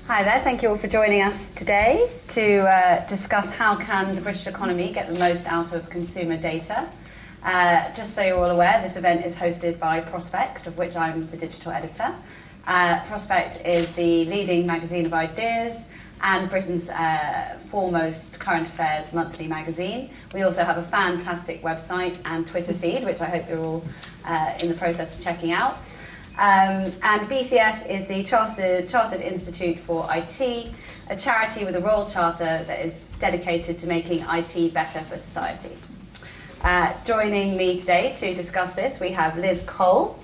Hi there, thank you all for joining us today to discuss how can the British economy get the most out of consumer data. Just so you're all aware, this event is hosted by Prospect, of which I'm the digital editor. Prospect is the leading magazine of ideas and Britain's foremost current affairs monthly magazine. We also have a fantastic website and Twitter feed, which I hope you're all in the process of checking out. And BCS is the Chartered Institute for IT, a charity with a royal charter that is dedicated to making IT better for society. Joining me today to discuss this, we have Liz Cole,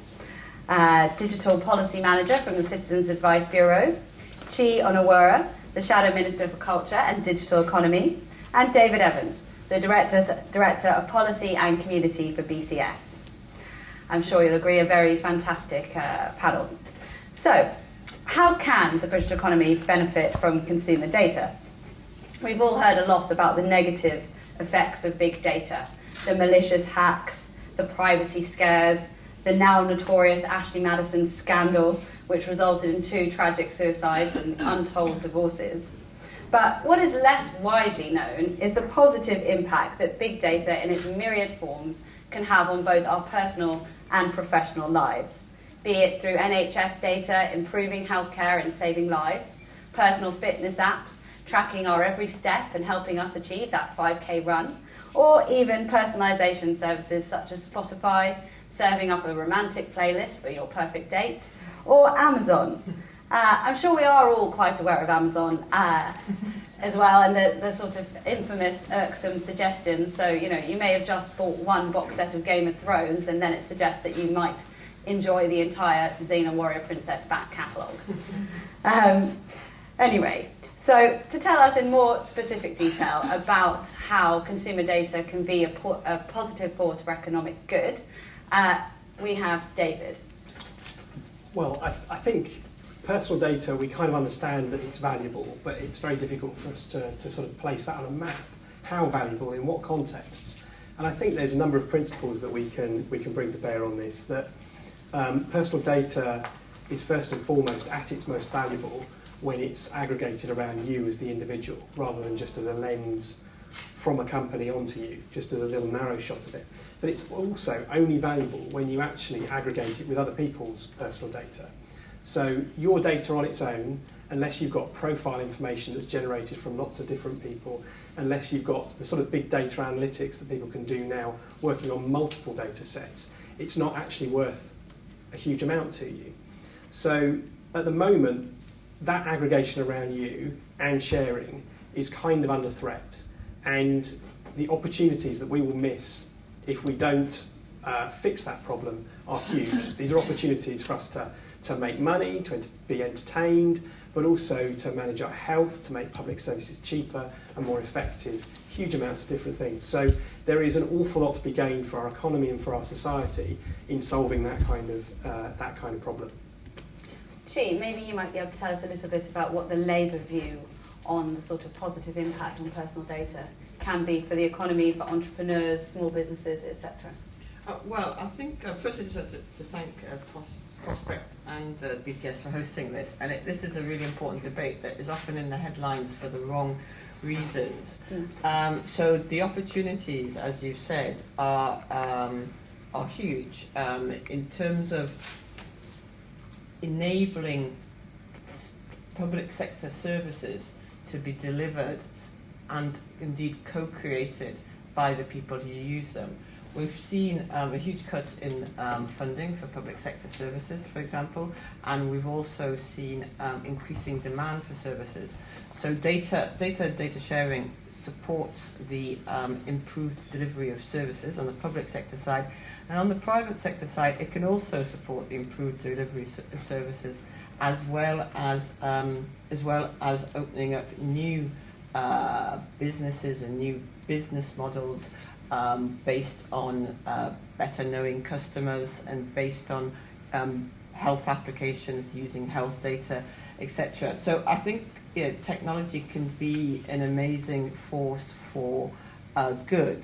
Digital Policy Manager from the Citizens Advice Bureau, Chi Onowura, the Shadow Minister for Culture and Digital Economy, and David Evans, the Director of Policy and Community for BCS. I'm sure you'll agree, a very fantastic panel. So, how can the British economy benefit from consumer data? We've all heard a lot about the negative effects of big data, the malicious hacks, the privacy scares, the now notorious Ashley Madison scandal, which resulted in 2 tragic suicides and untold divorces. But what is less widely known is the positive impact that big data in its myriad forms can have on both our personal and professional lives, be it through NHS data improving healthcare and saving lives, personal fitness apps tracking our every step and helping us achieve that 5k run, or even personalisation services such as Spotify serving up a romantic playlist for your perfect date, or Amazon. I'm sure we are all quite aware of Amazon as well, and the sort of infamous irksome suggestions. So, you may have just bought one box set of Game of Thrones and then it suggests that you might enjoy the entire Xena Warrior Princess back catalogue. Anyway, so to tell us in more specific detail about how consumer data can be a positive force for economic good, we have David. Well, I think personal data, we kind of understand that it's valuable, but it's very difficult for us to sort of place that on a map. How valuable, in what contexts? And I think there's a number of principles that we can bring to bear on this, that personal data is first and foremost at its most valuable when it's aggregated around you as the individual, rather than just as a lens from a company onto you, just as a little narrow shot of it. But it's also only valuable when you actually aggregate it with other people's personal data. So your data on its own, unless you've got profile information that's generated from lots of different people, unless you've got the sort of big data analytics that people can do now working on multiple data sets, it's not actually worth a huge amount to you. So at the moment, that aggregation around you and sharing is kind of under threat. And the opportunities that we will miss if we don't fix that problem are huge. These are opportunities for us to make money, to be entertained, but also to manage our health, to make public services cheaper and more effective, huge amounts of different things. So there is an awful lot to be gained for our economy and for our society in solving that kind of problem. Chi, maybe you might be able to tell us a little bit about what the Labour view on the sort of positive impact on personal data can be for the economy, for entrepreneurs, small businesses, etc. Well, I think firstly just to thank Prospect and BCS for hosting this, and this is a really important debate that is often in the headlines for the wrong reasons. So the opportunities, as you've said, are huge in terms of enabling public sector services to be delivered and indeed co-created by the people who use them. We've seen a huge cut in funding for public sector services, for example, and we've also seen increasing demand for services. So data sharing supports the improved delivery of services on the public sector side, and on the private sector side, it can also support the improved delivery of services, as well as opening up new businesses and new business models based on better knowing customers and based on health applications using health data, etc. So I think technology can be an amazing force for good,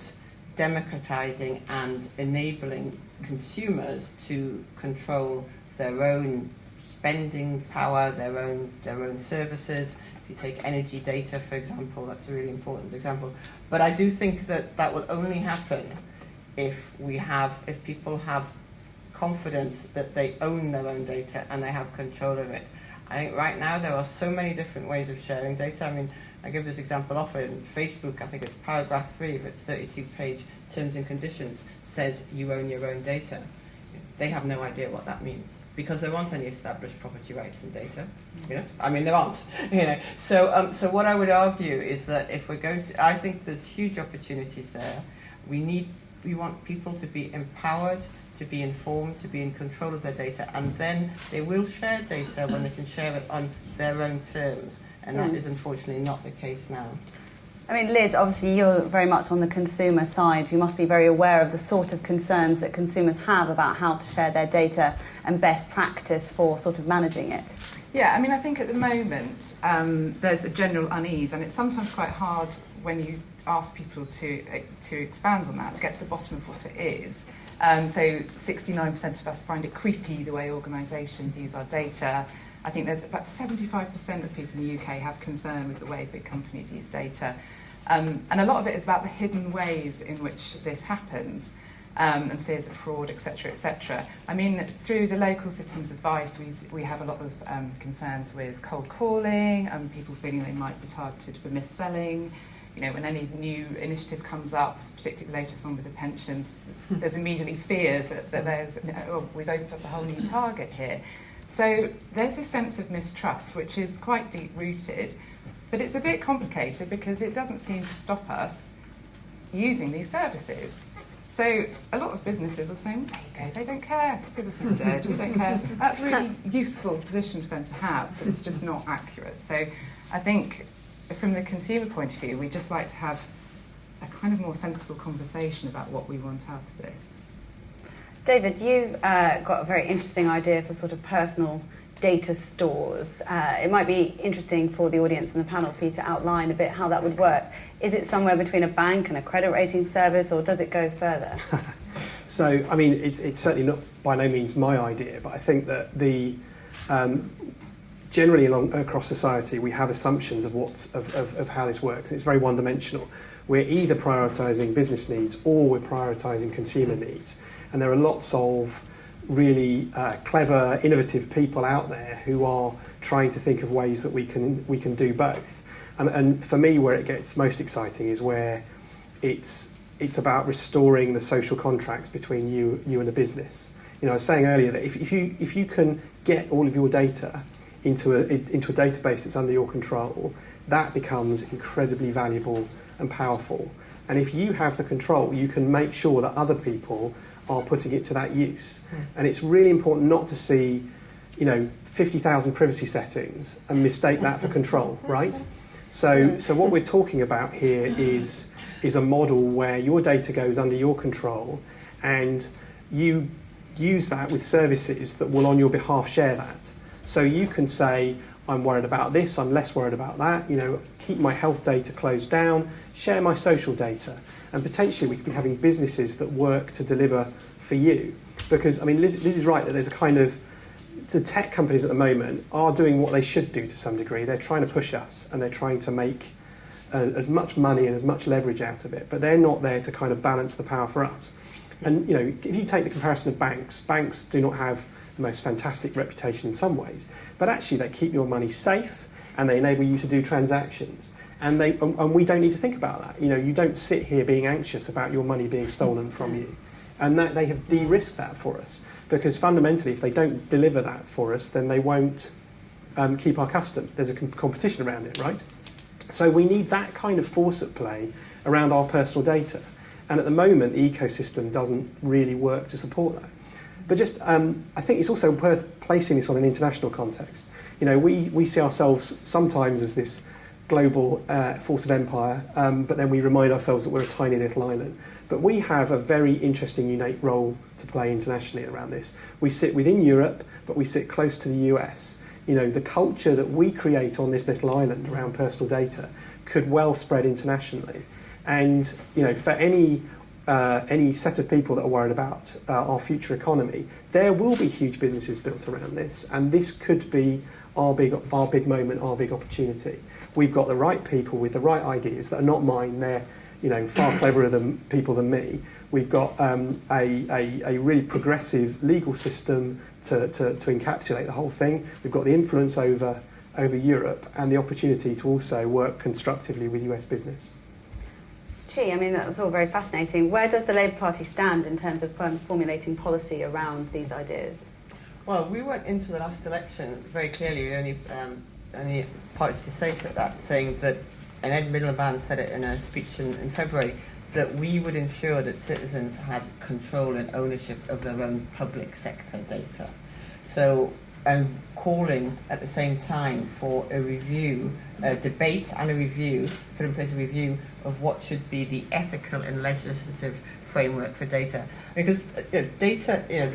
democratizing and enabling consumers to control their own spending power, their own services. If you take energy data, for example, that's a really important example. But I do think that will only happen if people have confidence that they own their own data and they have control of it. I think right now there are so many different ways of sharing data. I mean, I give this example often. Facebook, I think it's paragraph 3 of its 32-page terms and conditions says you own your own data. They have no idea what that means because there aren't any established property rights in data. I mean, there aren't. So what I would argue is that if we're going to, I think there's huge opportunities there. We want people to be empowered, to be informed, to be in control of their data, and then they will share data when they can share it on their own terms. And that is unfortunately not the case now. I mean, Liz, obviously you're very much on the consumer side. You must be very aware of the sort of concerns that consumers have about how to share their data and best practice for sort of managing it. Yeah, I mean, I think at the moment there's a general unease, and it's sometimes quite hard when you ask people to expand on that, to get to the bottom of what it is. So 69% of us find it creepy the way organisations use our data. I think there's about 75% of people in the UK have concern with the way big companies use data. And a lot of it is about the hidden ways in which this happens, and fears of fraud, etc., etc. I mean, through the local citizens' advice, we have a lot of concerns with cold calling and people feeling they might be targeted for mis-selling. You know, when any new initiative comes up, particularly the latest one with the pensions, there's immediately fears that there's, we've opened up a whole new target here. So there's a sense of mistrust, which is quite deep-rooted, but it's a bit complicated because it doesn't seem to stop us using these services. So a lot of businesses will say, there you go, they don't care, privacy's dead, we don't care. That's a really useful position for them to have, but it's just not accurate. So I think from the consumer point of view, we just like to have a kind of more sensible conversation about what we want out of this. David, you've got a very interesting idea for sort of personal data stores. It might be interesting for the audience and the panel for you to outline a bit how that would work. Is it somewhere between a bank and a credit rating service, or does it go further? So, I mean, it's certainly not by no means my idea, but I think that the generally across society we have assumptions of how this works. It's very one-dimensional. We're either prioritising business needs or we're prioritising consumer needs. And there are lots of really clever, innovative people out there who are trying to think of ways that we can do both. And for me, where it gets most exciting is where it's about restoring the social contracts between you and the business. You know, I was saying earlier that if you can get all of your data into a database that's under your control, that becomes incredibly valuable and powerful. And if you have the control, you can make sure that other people are putting it to that use. And it's really important not to see, 50,000 privacy settings and mistake that for control, right? So what we're talking about here is a model where your data goes under your control and you use that with services that will on your behalf share that. So you can say, I'm worried about this, I'm less worried about that, keep my health data closed down, share my social data. And potentially we could be having businesses that work to deliver for you. Because, I mean, Liz is right that there's a kind of, the tech companies at the moment are doing what they should do to some degree. They're trying to push us and they're trying to make as much money and as much leverage out of it, but they're not there to kind of balance the power for us. And, if you take the comparison of banks do not have the most fantastic reputation in some ways, but actually they keep your money safe and they enable you to do transactions. And we don't need to think about that. You don't sit here being anxious about your money being stolen from you. And that they have de-risked that for us. Because fundamentally, if they don't deliver that for us, then they won't keep our custom. There's a competition around it, right? So we need that kind of force at play around our personal data. And at the moment, the ecosystem doesn't really work to support that. But just, I think it's also worth placing this on an international context. We see ourselves sometimes as this global force of empire, but then we remind ourselves that we're a tiny little island. But we have a very interesting, unique role to play internationally around this. We sit within Europe, but we sit close to the US. The culture that we create on this little island around personal data could well spread internationally. And, for any any set of people that are worried about our future economy, there will be huge businesses built around this, and this could be our big moment, our big opportunity. We've got the right people with the right ideas that are not mine. They're far cleverer people than me. We've got a really progressive legal system to encapsulate the whole thing. We've got the influence over Europe and the opportunity to also work constructively with US business. Gee, I mean, that was all very fascinating. Where does the Labour Party stand in terms of formulating policy around these ideas? Well, we went into the last election very clearly, the only party to say that, saying that, and Ed Miliband said it in a speech in February, that we would ensure that citizens had control and ownership of their own public sector data. So, and calling at the same time for a review, a debate and a review, put in place a review of what should be the ethical and legislative framework for data. Because data,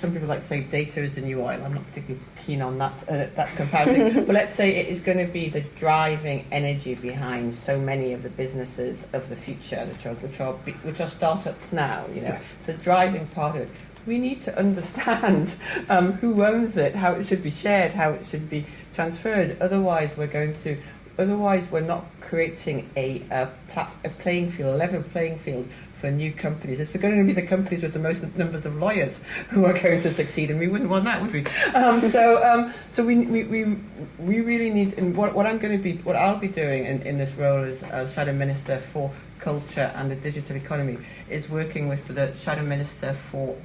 some people like to say data is the new oil. I'm not particularly keen on that comparison. But let's say it is going to be the driving energy behind so many of the businesses of the future, which are startups now. The driving part of it. We need to understand who owns it, how it should be shared, how it should be transferred. Otherwise, we're not creating a playing field, a level playing field for new companies. It's going to be the companies with the most numbers of lawyers who are going to succeed, and we wouldn't want that, would we? So we really need. And what I'll be doing in this role as Shadow Minister for Culture and the Digital Economy is working with the Shadow Minister for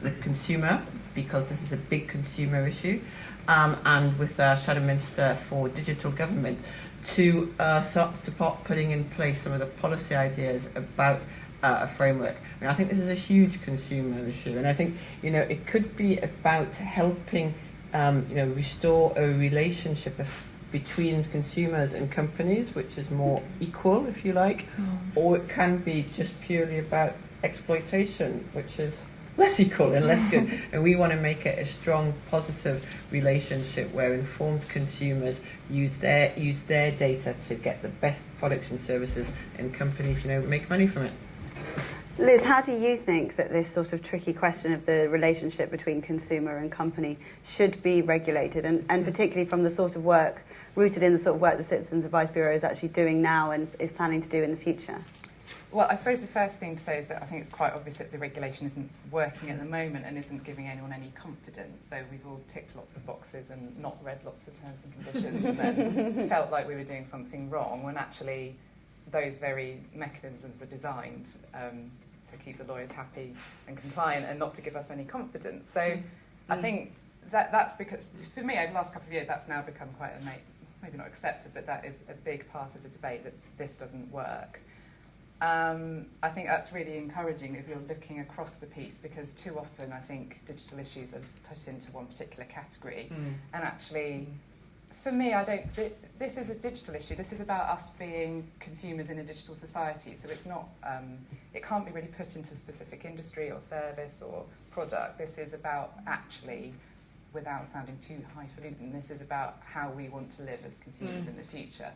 the consumer, because this is a big consumer issue, and with the Shadow Minister for Digital Government to start putting in place some of the policy ideas about a framework. I mean, I think this is a huge consumer issue, and I think it could be about helping restore a relationship between consumers and companies, which is more equal, if you like, or it can be just purely about exploitation, which is less equal and less good. And we want to make it a strong, positive relationship where informed consumers use their data to get the best products and services, and companies, make money from it. Liz, how do you think that this sort of tricky question of the relationship between consumer and company should be regulated, and particularly from the sort of work, rooted in the sort of work the Citizens Advice Bureau is actually doing now and is planning to do in the future? Well, I suppose the first thing to say is that I think it's quite obvious that the regulation isn't working at the moment and isn't giving anyone any confidence. So we've all ticked lots of boxes and not read lots of terms and conditions and then felt like we were doing something wrong, when actually those very mechanisms are designed to keep the lawyers happy and compliant and not to give us any confidence. So I think that's because, for me, over the last couple of years, that's now become quite maybe not accepted, but that is a big part of the debate, that this doesn't work. I think that's really encouraging if you're looking across the piece, because too often I think digital issues are put into one particular category. And actually, for me, this is a digital issue. This is about us being consumers in a digital society. So it's not, it can't be really put into a specific industry or service or product. This is about actually, without sounding too highfalutin, this is about how we want to live as consumers in the future.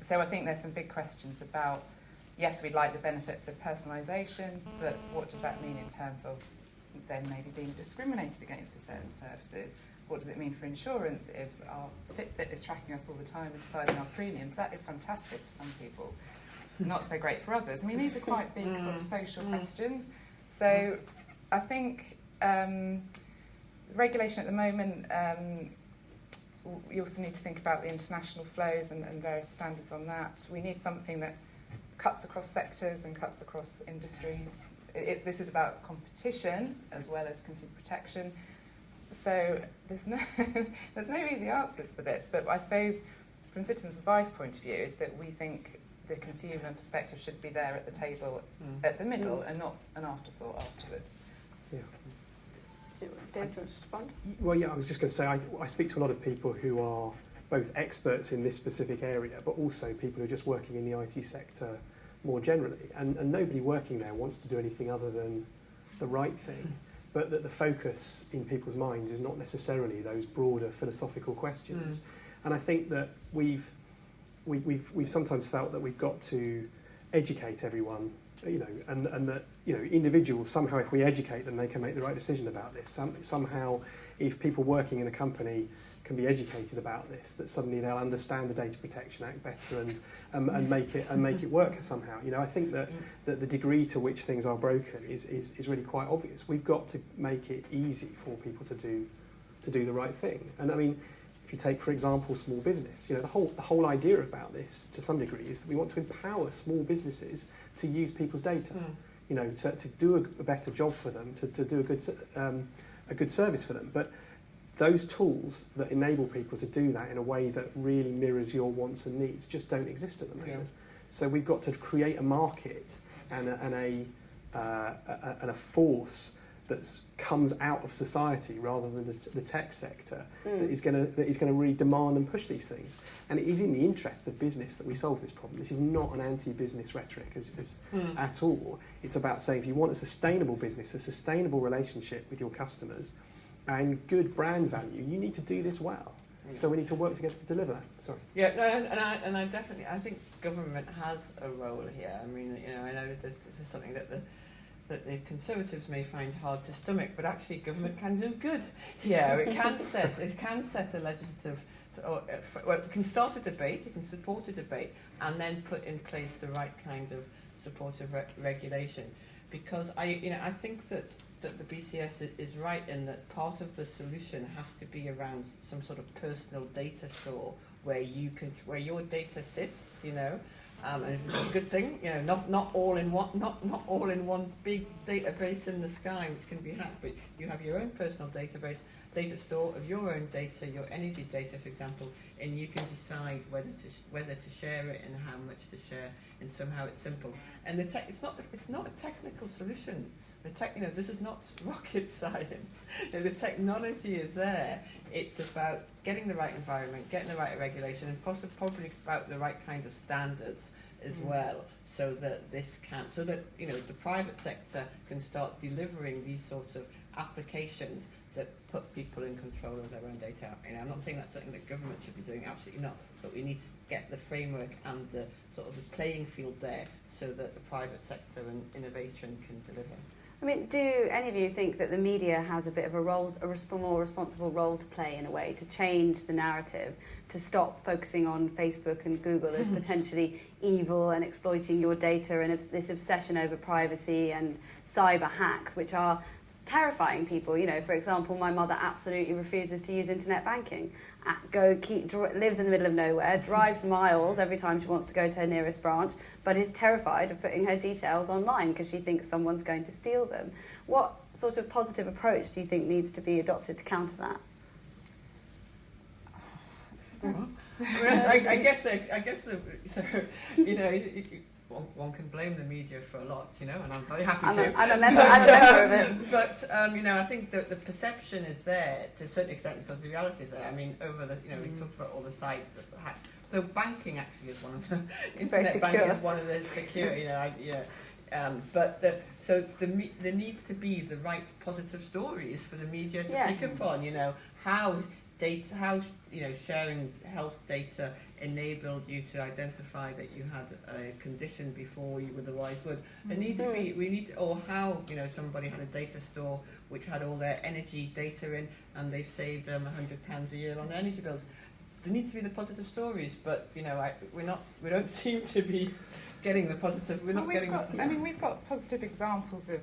So I think there's some big questions about, yes, we'd like the benefits of personalisation, but what does that mean in terms of then maybe being discriminated against for certain services? What does it mean for insurance if our Fitbit is tracking us all the time and deciding our premiums? That is fantastic for some people, not so great for others. I mean, these are quite big sort of social questions. So I think regulation at the moment, you also need to think about the international flows and various standards on that. We need something that cuts across sectors and cuts across industries. This is about competition as well as consumer protection. So there's no easy answers for this, but I suppose from Citizens Advice point of view is that we think the consumer perspective should be there at the table at the middle and not an afterthought afterwards. Yeah. Dave, do you want to respond? Well, yeah, I was just going to say, I speak to a lot of people who are both experts in this specific area, but also people who are just working in the IT sector more generally. And nobody working there wants to do anything other than the right thing. But that the focus in people's minds is not necessarily those broader philosophical questions. And I think that we've sometimes felt that we've got to educate everyone and that individuals somehow, if we educate them, they can make the right decision about this. Somehow, if people working in a company can be educated about this, that suddenly they'll understand the Data Protection Act better and make it work somehow. I think that the degree to which things are broken is really quite obvious. We've got to make it easy for people to do the right thing. And I mean, if you take, for example, small business, the whole idea about this, to some degree, is that we want to empower small businesses to use people's data, to do a better job for them, to do a good service for them. But those tools that enable people to do that in a way that really mirrors your wants and needs just don't exist at the moment. Yeah. So we've got to create a market and a force that comes out of society rather than the tech sector that is going to really demand and push these things. And it is in the interest of business that we solve this problem. This is not an anti-business rhetoric at all. It's about saying if you want a sustainable business, a sustainable relationship with your customers, and good brand value, you need to do this well. So we need to work together to deliver that. Sorry. Yeah, no, and I definitely, I think government has a role here. I mean, I know that this is something that the Conservatives may find hard to stomach, but actually government can do good here. It can set a legislative, it can start a debate, it can support a debate, and then put in place the right kind of supportive regulation. Because I think that the BCS is right in that part of the solution has to be around some sort of personal data store where your data sits, and it's a good thing, not all in one big database in the sky which can be hacked, but you have your own personal data store of your own data, your energy data, for example, and you can decide whether to share it and how much to share, and somehow it's simple. And it's not a technical solution. This is not rocket science. The technology is there. It's about getting the right environment, getting the right regulation, and probably about the right kind of standards as well, so that the private sector can start delivering these sorts of applications that put people in control of their own data. I'm not saying that's something that government should be doing, absolutely not. But we need to get the framework and the sort of the playing field there, so that the private sector and innovation can deliver. I mean, do any of you think that the media has a bit of a more responsible role to play in a way to change the narrative, to stop focusing on Facebook and Google as potentially evil and exploiting your data, and this obsession over privacy and cyber hacks, which are terrifying people? For example, my mother absolutely refuses to use internet banking. Lives in the middle of nowhere, drives miles every time she wants to go to her nearest branch, but is terrified of putting her details online because she thinks someone's going to steal them. What sort of positive approach do you think needs to be adopted to counter that? I guess one can blame the media for a lot, and I'm very happy to. I'm a member of it. But I think that the perception is there to a certain extent because the reality is there. I mean, over the we talked about all the site hacks. So banking actually is one of the internet banking is one of the secure. But there needs to be the right positive stories for the media to pick up on. How sharing health data enabled you to identify that you had a condition before you otherwise would. Or how somebody had a data store which had all their energy data in, and they've saved them £100 a year on their energy bills. There needs to be the positive stories, but we don't seem to be getting the positive. We've got positive examples of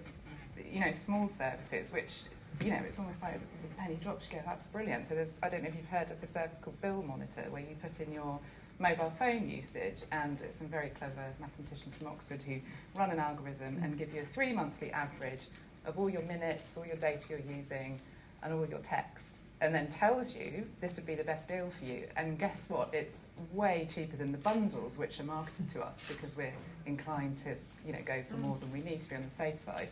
small services which. It's almost like the penny drops. You go, that's brilliant. So I don't know if you've heard of a service called Bill Monitor, where you put in your mobile phone usage, and it's some very clever mathematicians from Oxford who run an algorithm and give you a 3-monthly average of all your minutes, all your data you're using, and all your texts, and then tells you this would be the best deal for you. And guess what? It's way cheaper than the bundles which are marketed to us because we're inclined to go for more than we need to be on the safe side.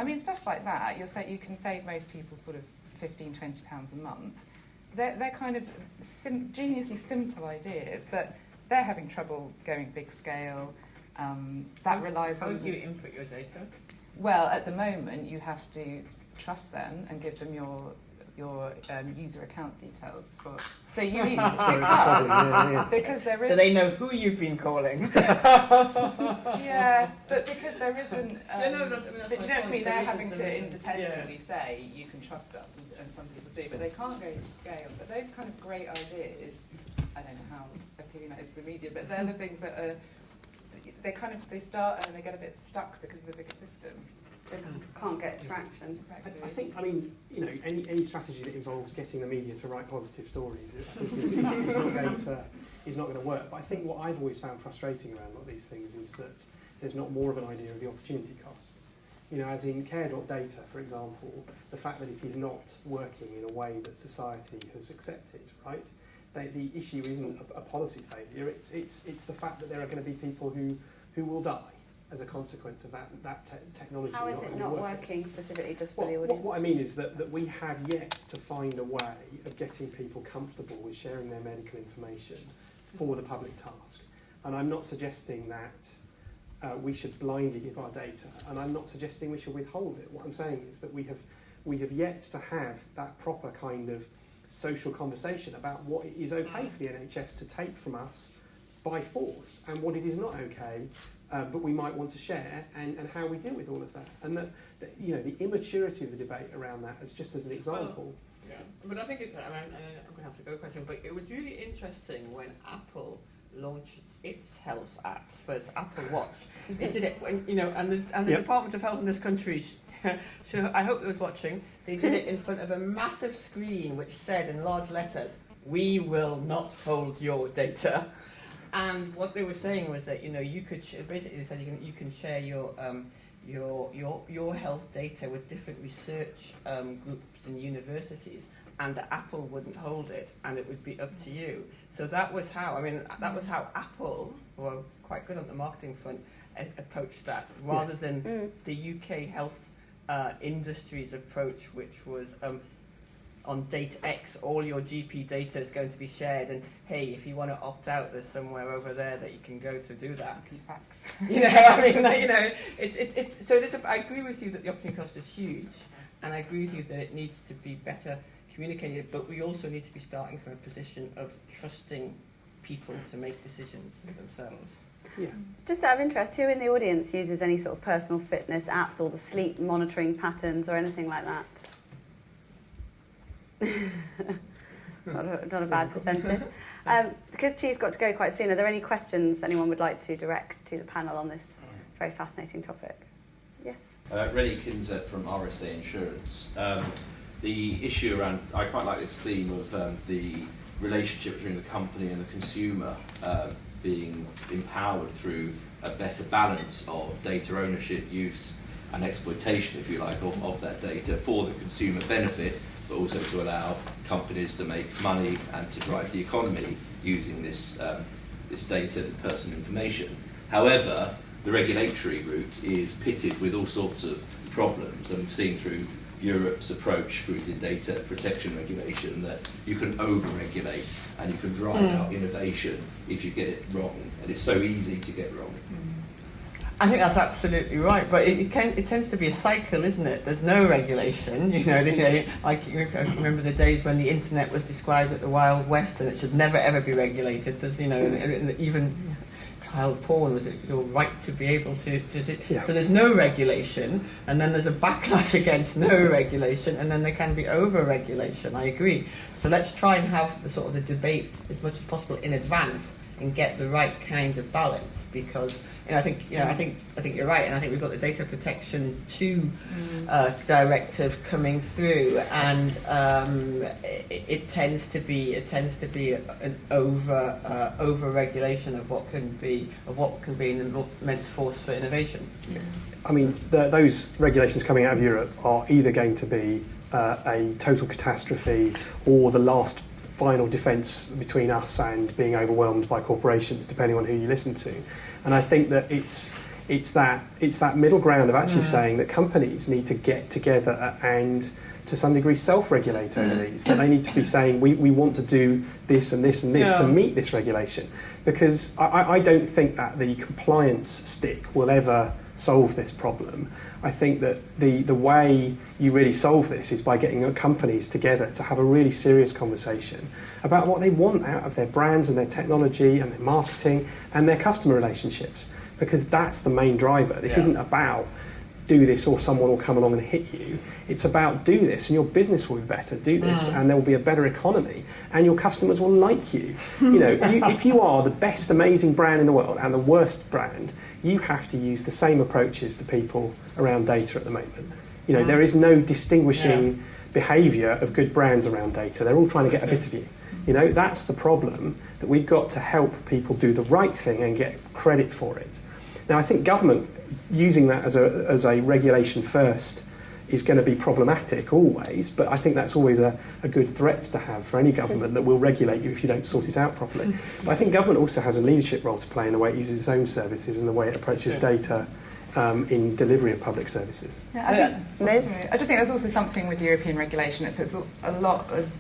I mean, stuff like that, you can save most people sort of £15, £20 a month. They're kind of geniusly simple ideas, but they're having trouble going big scale. That relies on... How do you input your data? Well, at the moment, you have to trust them and give them your your user account details for. So you need to pick up because there is. So they know who you've been calling. Yeah, but because there isn't. But do you know what I mean? They're having to independently say you can trust us, and some people do, but they can't go to scale. But those kind of great ideas, I don't know how appealing that is to the media, but they're the things that are. They start and they get a bit stuck because of the bigger system. They can't get traction. Exactly. I think, any strategy that involves getting the media to write positive stories is not going to work. But I think what I've always found frustrating around a lot of these things is that there's not more of an idea of the opportunity cost. As in care.data, for example, the fact that it is not working in a way that society has accepted, right? The issue isn't a policy failure, it's the fact that there are going to be people who will die as a consequence of that technology. How is it not working specifically just for the audience? What I mean is that we have yet to find a way of getting people comfortable with sharing their medical information for the public task. And I'm not suggesting that we should blindly give our data, and I'm not suggesting we should withhold it. What I'm saying is that we have yet to have that proper kind of social conversation about what it is okay for the NHS to take from us by force and what it is not okay, but we might want to share, and how we deal with all of that. And that the immaturity of the debate around that, as just as an example. Yeah, but I think I'm going to have to go question, but it was really interesting when Apple launched its health apps for its Apple Watch. It did it when, and the Department of Health in this country, I hope it was watching, they did it in front of a massive screen which said in large letters, "We will not hold your data." And what they were saying was that you could basically they said you can share your health data with different research groups and universities, and Apple wouldn't hold it, and it would be up to you. So that was how Apple, who are quite good on the marketing front, approached that, rather than the UK health industry's approach, which was on date X, all your GP data is going to be shared, and hey, if you want to opt out, there's somewhere over there that you can go to do that. Facts. It's so. I agree with you that the opportunity cost is huge, and I agree with you that it needs to be better communicated. But we also need to be starting from a position of trusting people to make decisions for themselves. Yeah. Just out of interest, who in the audience uses any sort of personal fitness apps or the sleep monitoring patterns or anything like that? not a bad percentage. Because Chi's got to go quite soon, are there any questions anyone would like to direct to the panel on this very fascinating topic? Yes? Rennie Kinzer from RSA Insurance. The issue around, I quite like this theme of the relationship between the company and the consumer being empowered through a better balance of data ownership, use and exploitation, if you like, of that data for the consumer benefit, but also to allow companies to make money and to drive the economy using this data and personal information. However, the regulatory route is pitted with all sorts of problems, and we've seen through Europe's approach through the data protection regulation that you can over-regulate and you can drive out innovation if you get it wrong, and it's so easy to get wrong. I think that's absolutely right, but it tends to be a cycle, isn't it? There's no regulation, I remember the days when the internet was described as the Wild West and it should never ever be regulated. There's, even child porn was your right to be able to Yeah. So there's no regulation, and then there's a backlash against no regulation, and then there can be over-regulation. I agree. So let's try and have the debate as much as possible in advance and get the right kind of balance, because I think you're right, and I think we've got the Data Protection 2 directive coming through, and it tends to be an over regulation of what can be an immense force for innovation. I mean, those regulations coming out of Europe are either going to be a total catastrophe or the last final defence between us and being overwhelmed by corporations, depending on who you listen to. And I think that it's that middle ground of actually saying that companies need to get together and to some degree self-regulate over these, that they need to be saying we want to do this and this and this to meet this regulation. Because I don't think that the compliance stick will ever solve this problem. I think that the way you really solve this is by getting companies together to have a really serious conversation about what they want out of their brands and their technology and their marketing and their customer relationships, because that's the main driver. This isn't about do this or someone will come along and hit you. It's about do this and your business will be better, do this and there will be a better economy and your customers will like you. You know, if you are the best amazing brand in the world and the worst brand, you have to use the same approaches to people around data at the moment. You know, there is no distinguishing behaviour of good brands around data. They're all trying to get a bit of you. You know, that's the problem, that we've got to help people do the right thing and get credit for it. Now, I think government using that as a regulation first is going to be problematic always, but I think that's always a good threat to have for any government, that will regulate you if you don't sort it out properly. But I think government also has a leadership role to play in the way it uses its own services and the way it approaches data in delivery of public services. Yeah, I just think there's also something with European regulation that puts a lot of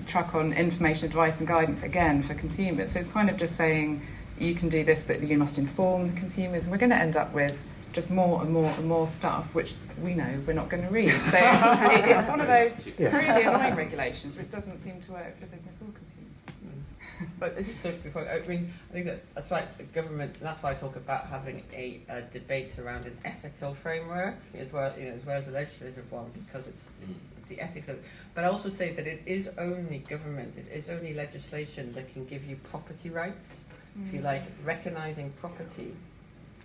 truck on information, advice and guidance again for consumers. So it's kind of just saying you can do this, but you must inform the consumers, and we're going to end up with just more and more and more stuff which we know we're not going to read. So it's one of those really annoying regulations which doesn't seem to work for business or consumers. But just to, I mean, I think that's right. The government. That's why I talk about having a debate around an ethical framework as well, you know, as well as a legislative one, because it's the ethics of it. But I also say that it is only government, it is only legislation that can give you property rights. If you like, recognising property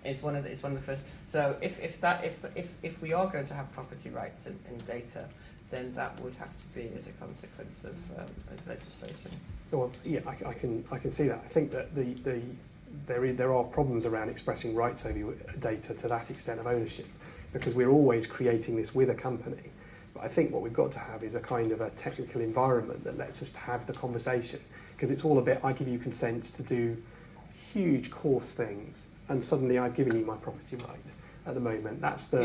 is one of the first. So if we are going to have property rights in data, then that would have to be as a consequence of legislation. Well, yeah, I can see that. I think that there are problems around expressing rights over data to that extent of ownership, because we're always creating this with a company. But I think what we've got to have is a kind of a technical environment that lets us have the conversation, because it's all a bit, I give you consent to do huge coarse things, and suddenly I've given you my property right. At the moment, that's the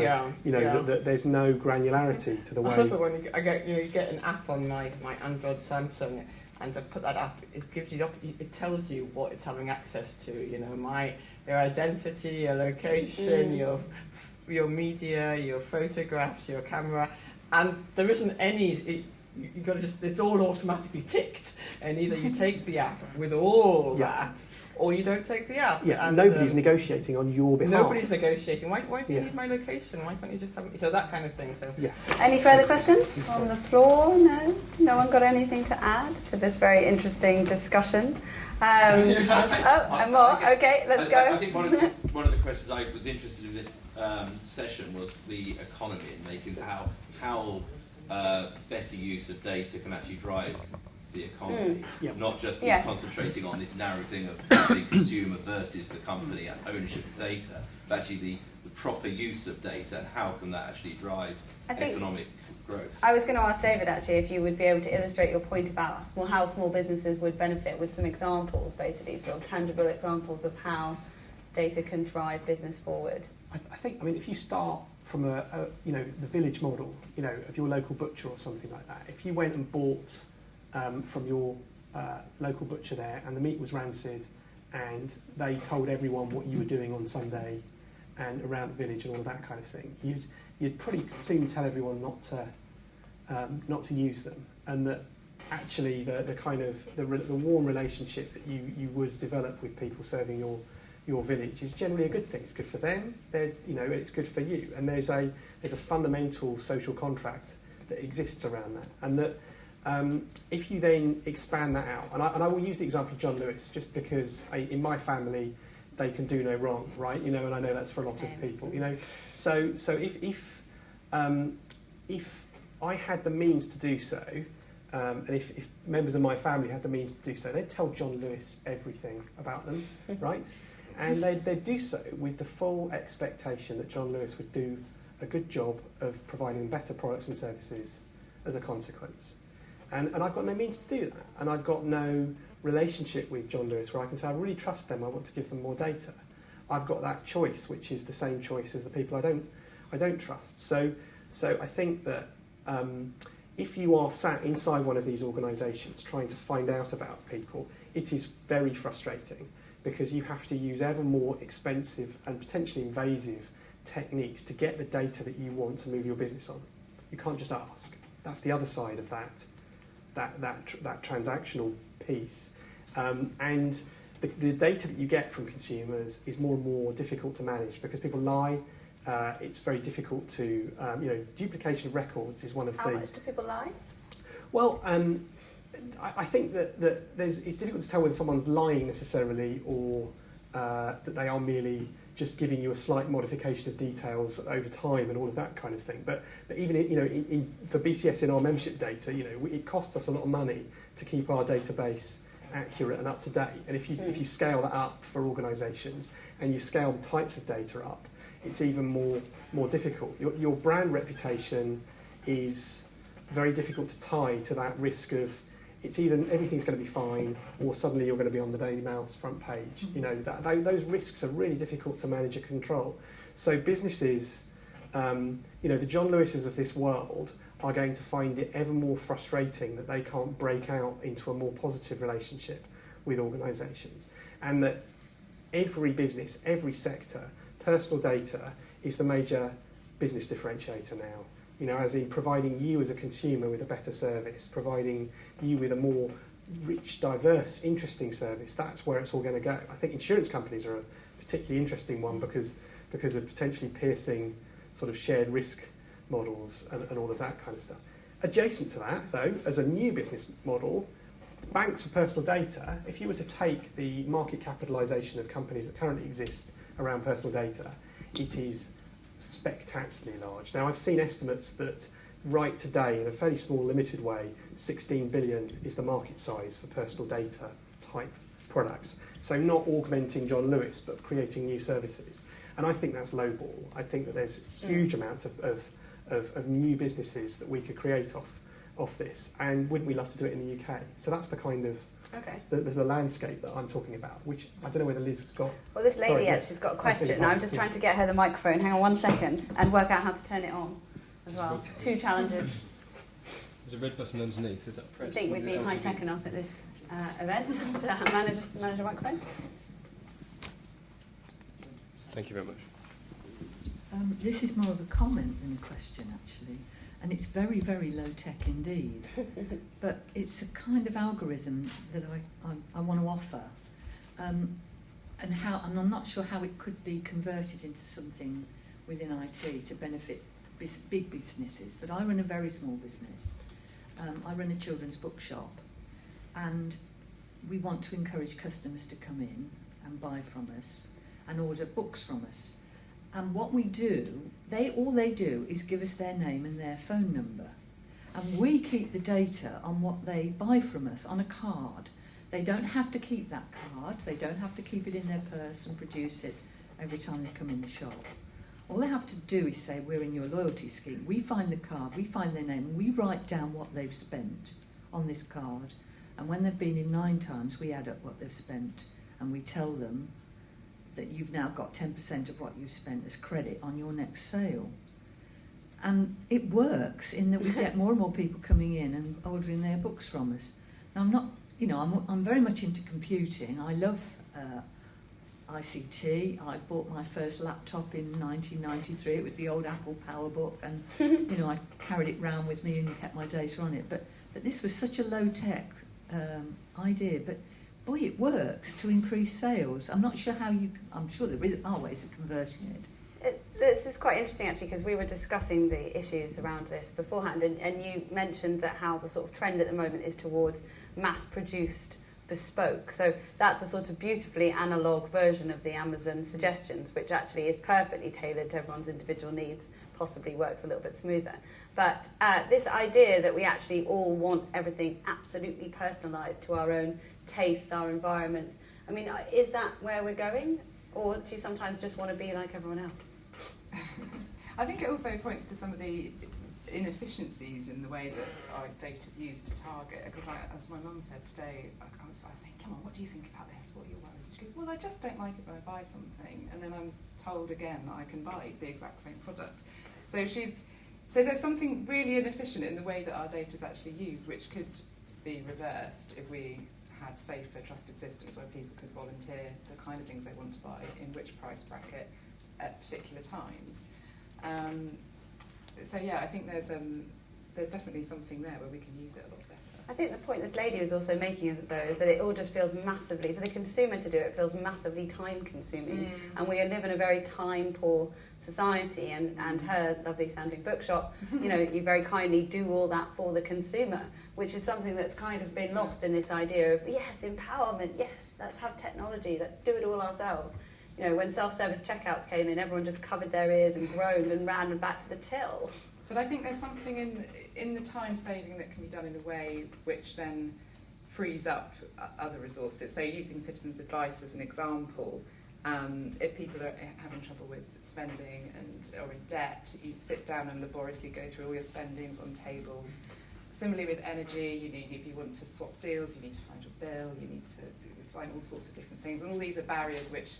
there's no granularity to the way. Also, when you get an app on my Android Samsung, and I put that app, it gives you it tells you what it's having access to. You know, your identity, your location, your media, your photographs, your camera, and there isn't any. You got to it's all automatically ticked, and either you take the app with all that, or you don't take the app. Yeah, and nobody's negotiating on your behalf. Nobody's negotiating. Why do you need my location? Why can't you just have so that kind of thing? So Any further questions on the floor? No one got anything to add to this very interesting discussion. And more. Okay, let's go. I think one of the questions I was interested in this session was the economy, and making how better use of data can actually drive the economy, not just concentrating on this narrow thing of the consumer versus the company and ownership of data, but actually the proper use of data and how can that actually drive economic growth. I was going to ask David actually if you would be able to illustrate your point about how small businesses would benefit with some examples, basically sort of tangible examples of how data can drive business forward. I think, if you start from the village model, of your local butcher or something like that, if you went and bought from your local butcher there and the meat was rancid and they told everyone what you were doing on Sunday and around the village and all of that kind of thing, you'd pretty soon tell everyone not to use them, and that actually the warm relationship that you would develop with people serving your village is generally a good thing. It's good for them. It's good for you, and there's a fundamental social contract that exists around that, and that if you then expand that out, and I will use the example of John Lewis just because in my family they can do no wrong, right? And I know that's for a lot of people, So if I had the means to do so, and if members of my family had the means to do so, they'd tell John Lewis everything about them, right? And they'd do so with the full expectation that John Lewis would do a good job of providing better products and services as a consequence. And I've got no means to do that. And I've got no relationship with John Lewis where I can say, I really trust them, I want to give them more data. I've got that choice, which is the same choice as the people I don't trust. So I think that if you are sat inside one of these organisations trying to find out about people, it is very frustrating, because you have to use ever more expensive and potentially invasive techniques to get the data that you want to move your business on. You can't just ask. That's the other side of that transactional piece. And the data that you get from consumers is more and more difficult to manage because people lie. It's very difficult to, duplication of records is one of How much do people lie? Well, I think that it's difficult to tell whether someone's lying necessarily or that they are merely just giving you a slight modification of details over time and all of that kind of thing. But even for BCS in our membership data, it costs us a lot of money to keep our database accurate and up to date. And if you scale that up for organisations and you scale the types of data up, it's even more difficult. Your brand reputation is very difficult to tie to that risk of it's either everything's going to be fine or suddenly you're going to be on the Daily Mail's front page. Those risks are really difficult to manage and control. So businesses, the John Lewises of this world are going to find it ever more frustrating that they can't break out into a more positive relationship with organisations, and that every business, every sector, personal data is the major business differentiator now. As in providing you as a consumer with a better service, providing you with a more rich, diverse, interesting service. That's where it's all going to go. I think insurance companies are a particularly interesting one because of potentially piercing sort of shared risk models and all of that kind of stuff. Adjacent to that, though, as a new business model, banks for personal data, if you were to take the market capitalisation of companies that currently exist around personal data, it is spectacularly large. Now, I've seen estimates that right today, in a fairly small, limited way, 16 billion is the market size for personal data type products. So not augmenting John Lewis, but creating new services. And I think that's lowball. I think that there's huge amounts of new businesses that we could create off this. And wouldn't we love to do it in the UK? So that's the kind of the landscape that I'm talking about, which I don't know whether Liz has got. Well, this lady yes. has got a question. I'm just trying to get her the microphone. Hang on 1 second and work out how to turn it on as well. 2 challenges. There's a red button underneath. Is that I pressed? think we'd be high tech enough at this event to manage a microphone. Thank you very much. This is more of a comment than a question, actually, and it's very, very low tech indeed. But it's a kind of algorithm that I want to offer, and I'm not sure how it could be converted into something within IT to benefit big businesses. But I run a very small business. I run a children's bookshop, and we want to encourage customers to come in and buy from us and order books from us. And what we do, all they do is give us their name and their phone number. And we keep the data on what they buy from us on a card. They don't have to keep that card. They don't have to keep it in their purse and produce it every time they come in the shop. All they have to do is say, we're in your loyalty scheme. We find the card, we find their name, and we write down what they've spent on this card. And when they've been in 9 times, we add up what they've spent, and we tell them that you've now got 10% of what you spent as credit on your next sale. And it works in that we get more and more people coming in and ordering their books from us. Now, I'm very much into computing. I love ICT. I bought my first laptop in 1993. It was the old Apple PowerBook, and I carried it round with me and kept my data on it. But this was such a low-tech idea. But boy, it works to increase sales. I'm not sure how I'm sure there are ways of converting it. This is quite interesting, actually, because we were discussing the issues around this beforehand, and you mentioned that how the sort of trend at the moment is towards mass-produced bespoke. So that's a sort of beautifully analogue version of the Amazon suggestions, which actually is perfectly tailored to everyone's individual needs, possibly works a little bit smoother. But this idea that we actually all want everything absolutely personalised to our own tastes, our environments, I mean, is that where we're going? Or do you sometimes just want to be like everyone else? I think it also points to some of the inefficiencies in the way that our data is used to target. Because as my mum said today, I was saying, come on, what do you think about this? What are your worries? She goes, well, I just don't like it when I buy something. And then I'm told again that I can buy the exact same product. So there's something really inefficient in the way that our data is actually used, which could be reversed if we had safer, trusted systems where people could volunteer the kind of things they want to buy, in which price bracket, at particular times. So yeah, I think there's definitely something there where we can use it a lot better. I think the point this lady was also making, though, is that it all just feels massively, for the consumer to do it, feels massively time-consuming. And we live in a very time-poor society, and her lovely sounding bookshop, you know, you very kindly do all that for the consumer, which is something that's kind of been lost in this idea of, yes, empowerment, yes, let's have technology, let's do it all ourselves. You know, when self-service checkouts came in, everyone just covered their ears and groaned and ran back to the till. But I think there's something in the time saving that can be done in a way which then frees up other resources. So using citizens' advice as an example, if people are having trouble with spending or in debt, you sit down and laboriously go through all your spendings on tables. Similarly with energy, if you want to swap deals, you need to find your bill, you need to find all sorts of different things. And all these are barriers which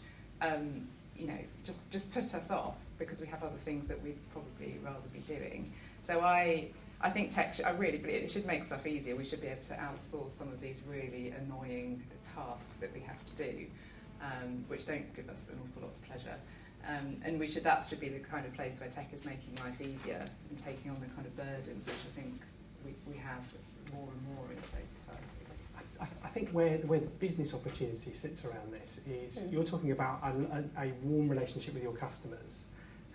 just put us off because we have other things that we'd probably rather be doing. So I think I really believe it should make stuff easier. We should be able to outsource some of these really annoying tasks that we have to do, which don't give us an awful lot of pleasure. And that should be the kind of place where tech is making life easier and taking on the kind of burdens which I think we have more and more in today's society. I think where the business opportunity sits around this is you're talking about a warm relationship with your customers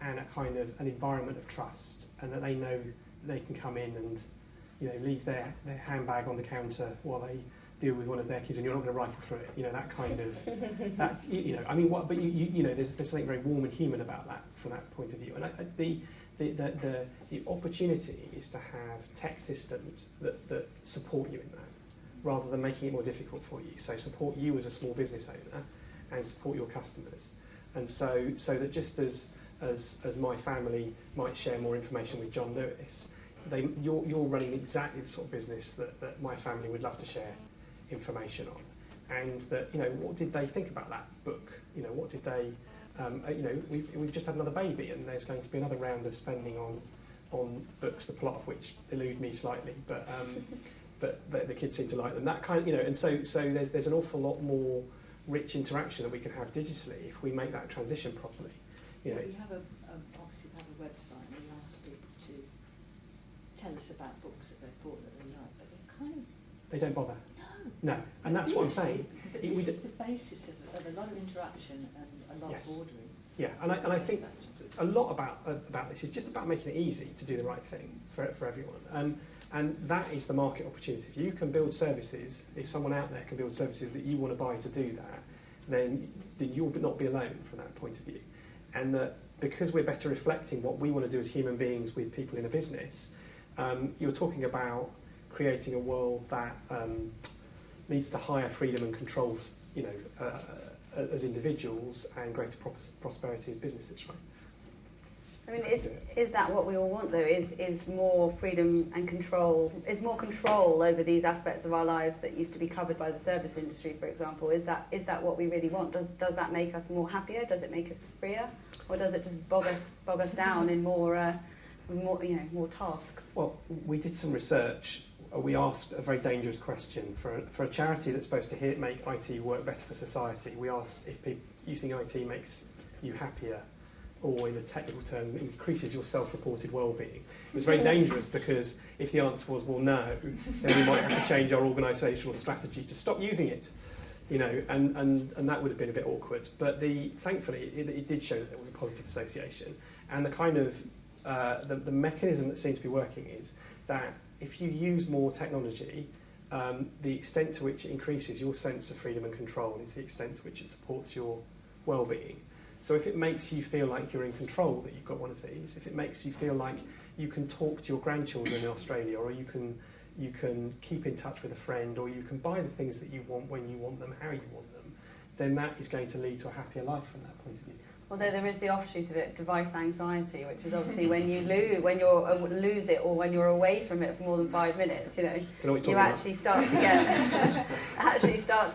and a kind of an environment of trust, and that they know they can come in and, you know, leave their handbag on the counter while they deal with one of their kids, and you're not going to rifle through it. You know, that kind of that. You know, I mean, what? But you know, there's something very warm and human about that from that point of view. And the opportunity is to have tech systems that support you in that, rather than making it more difficult for you. So support you as a small business owner and support your customers. And so that just as my family might share more information with John Lewis, you're running exactly the sort of business that my family would love to share information on. And that, you know, what did they think about that book? You know, what did they, you know, we've just had another baby, and there's going to be another round of spending on books, the plot of which elude me slightly, but the kids seem to like them. That kind of, you know, and so there's an awful lot more rich interaction that we can have digitally if we make that transition properly. You know, we have obviously have a website, and we ask people to tell us about books that they've bought that they like, but they don't bother. No, and that's what I'm saying. But this is the basis of a lot of interaction and a lot Yes. of ordering. Yeah, and I think a lot about this is just about making it easy to do the right thing for everyone. And that is the market opportunity. If you can build services, if someone out there can build services that you want to buy to do that, then you'll not be alone from that point of view. And that because we're better reflecting what we want to do as human beings with people in a business, you're talking about creating a world that leads to higher freedom and controls, you know, as individuals, and greater prosperity as businesses, right? I mean, is that what we all want, though? Is more freedom and control? Is more control over these aspects of our lives that used to be covered by the service industry, for example? Is that what we really want? Does that make us more happier? Does it make us freer, or does it just bog us down in more tasks? Well, we did some research. We asked a very dangerous question for a charity that's supposed to make IT work better for society. We asked if using IT makes you happier, or in a technical term, increases your self-reported well-being. It was very dangerous, because if the answer was, well, no, then we might have to change our organisational strategy to stop using it, you know, and that would have been a bit awkward. But thankfully, it did show that there was a positive association. And the kind of, the mechanism that seems to be working is that if you use more technology, the extent to which it increases your sense of freedom and control is the extent to which it supports your well-being. So if it makes you feel like you're in control, that you've got one of these, if it makes you feel like you can talk to your grandchildren in Australia, or you can keep in touch with a friend, or you can buy the things that you want when you want them, how you want them, then that is going to lead to a happier life from that point of view. Although there is the offshoot of it, device anxiety, which is obviously when you lose it, or when you're away from it for more than 5 minutes, you actually start to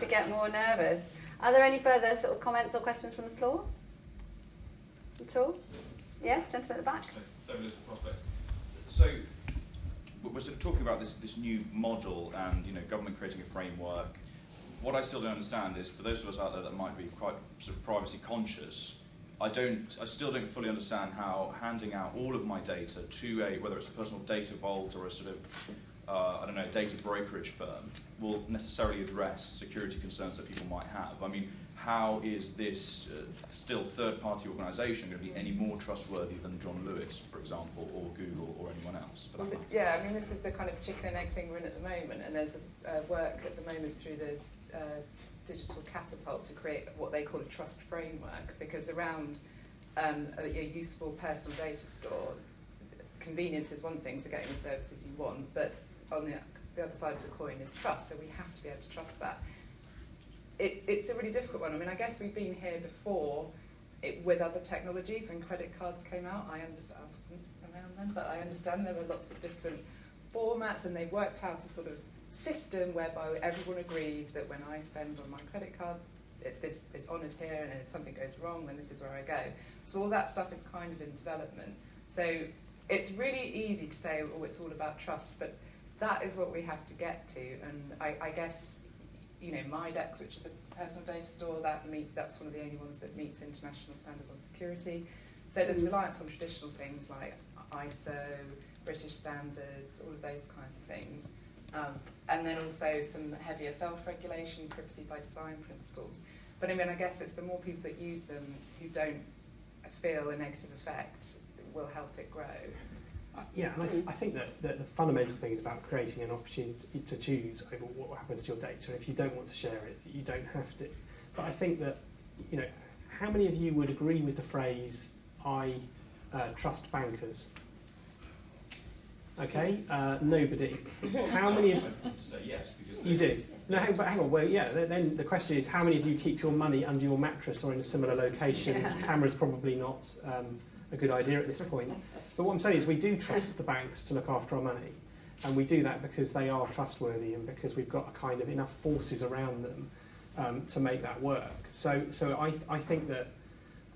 get more nervous. Are there any further sort of comments or questions from the floor? At all? Yes, gentleman at the back. So we're sort of talking about this new model and government creating a framework. What I still don't understand is, for those of us out there that might be quite sort of privacy conscious, I still don't fully understand how handing out all of my data to whether it's a personal data vault or a sort of, I don't know, data brokerage firm will necessarily address security concerns that people might have. I mean, how is this still third-party organisation going to be any more trustworthy than John Lewis, for example, or Google, or anyone else? For that matter? Yeah, I mean, this is the kind of chicken and egg thing we're in at the moment, and there's work at the moment through the digital catapult to create what they call a trust framework, because around a useful personal data store, convenience is one thing, so getting the services you want, but on the other side of the coin is trust, so we have to be able to trust that. It's a really difficult one. I mean, I guess we've been here before with other technologies. When credit cards came out, I understand, I wasn't around then, but I understand there were lots of different formats, and they worked out a sort of system whereby everyone agreed that when I spend on my credit card, this is honoured here, and if something goes wrong, then this is where I go. So all that stuff is kind of in development. So it's really easy to say, oh, it's all about trust, but that is what we have to get to. And I guess, you know, MyDex, which is a personal data store, that's one of the only ones that meets international standards on security. So there's reliance on traditional things like ISO, British standards, all of those kinds of things. And then also some heavier self-regulation, privacy by design principles. But I mean, I guess it's the more people that use them who don't feel a negative effect will help it grow. Yeah, and I think that the fundamental thing is about creating an opportunity to choose over what happens to your data. And if you don't want to share it, you don't have to. But I think that, you know, how many of you would agree with the phrase, I trust bankers? Okay, nobody. How many of say yes, because you do? No, hang on. Well, yeah. Then the question is, how many of you keep your money under your mattress or in a similar location? Yeah. Camera's probably not a good idea at this point. But what I'm saying is, we do trust the banks to look after our money, and we do that because they are trustworthy and because we've got a kind of enough forces around them to make that work. So I think that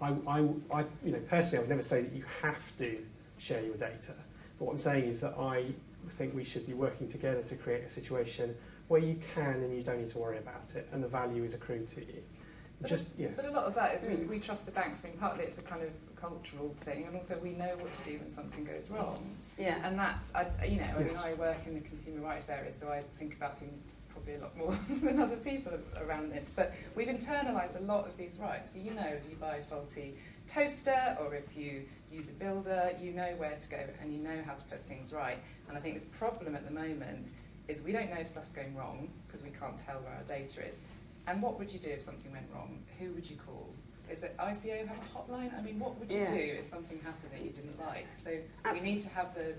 I you know, personally, I would never say that you have to share your data. But what I'm saying is that I think we should be working together to create a situation where you can and you don't need to worry about it, and the value is accrued to you. But a lot of that is we trust the banks. I mean, partly it's a kind of cultural thing, and also we know what to do when something goes wrong. Yeah. And that's, you know, I mean, Yes. I work in the consumer rights area, so I think about things probably a lot more than other people around this. But we've internalised a lot of these rights. So you know, if you buy a faulty toaster or if you use a builder, you know where to go and you know how to put things right. And I think the problem at the moment is we don't know if stuff's going wrong because we can't tell where our data is. And what would you do if something went wrong? Who would you call? Is it ICO have a hotline? I mean, what would you do if something happened that you didn't like? So we need to have the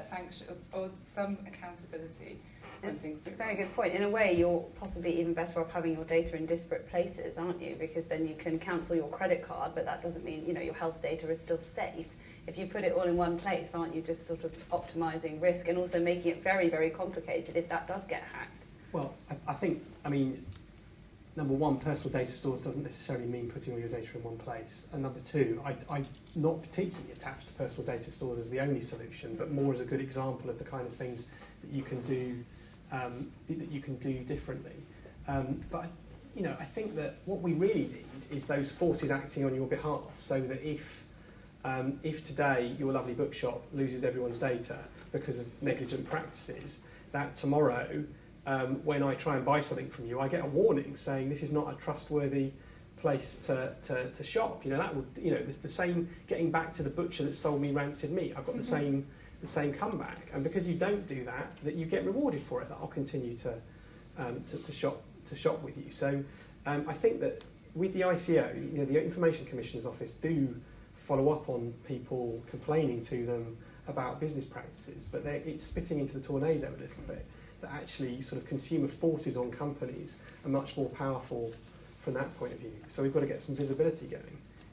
sanction or some accountability when It's things a go very wrong. good point. In a way, you're possibly even better off having your data in disparate places, aren't you? Because then you can cancel your credit card, but that doesn't mean, you know, your health data is still safe. If you put it all in one place, aren't you just sort of optimising risk and also making it very, very complicated if that does get hacked? Well, I think, I mean, number one, personal data stores doesn't necessarily mean putting all your data in one place. And number two, I'm not particularly attached to personal data stores as the only solution, but more as a good example of the kind of things that you can do differently. But you know, I think that what we really need is those forces acting on your behalf, so that if today your lovely bookshop loses everyone's data because of negligent practices, that tomorrow, when I try and buy something from you, I get a warning saying this is not a trustworthy place to shop. You know, that would, you know, the same, getting back to the butcher that sold me rancid meat, I've got the same comeback. And because you don't do that, that you get rewarded for it, that I'll continue to shop with you. So I think that with the ICO, you know, the Information Commissioner's Office do follow up on people complaining to them about business practices, but it's spitting into the tornado a little bit. That actually sort of consumer forces on companies are much more powerful from that point of view. So we've got to get some visibility going.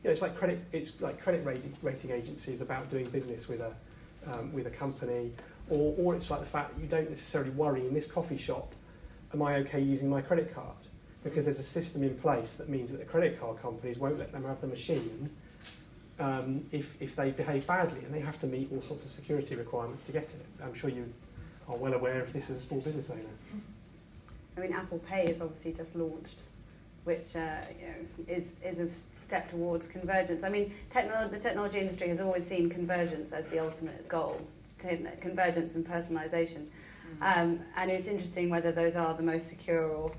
You know, it's like credit rating agencies about doing business with a company, or it's like the fact that you don't necessarily worry in this coffee shop, am I okay using my credit card? Because there's a system in place that means that the credit card companies won't let them have the machine if they behave badly, and they have to meet all sorts of security requirements to get it. I'm sure you are well aware of this as a small business owner. I mean, Apple Pay is obviously just launched, which you know, is of step towards convergence. I mean, the technology industry has always seen convergence as the ultimate goal, convergence and personalisation. And it's interesting whether those are the most secure or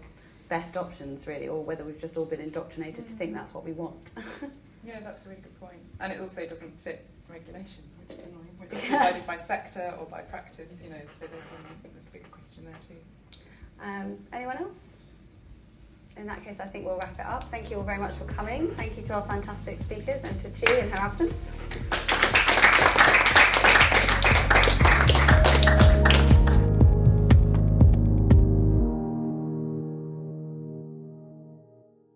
best options, really, or whether we've just all been indoctrinated to think that's what we want. Yeah, that's a really good point. And it also doesn't fit regulation, which is annoying. Which is divided by sector or by practice, you know, so there's a big question there too. Anyone else? In that case, I think we'll wrap it up. Thank you all very much for coming. Thank you to our fantastic speakers and to Chi in her absence.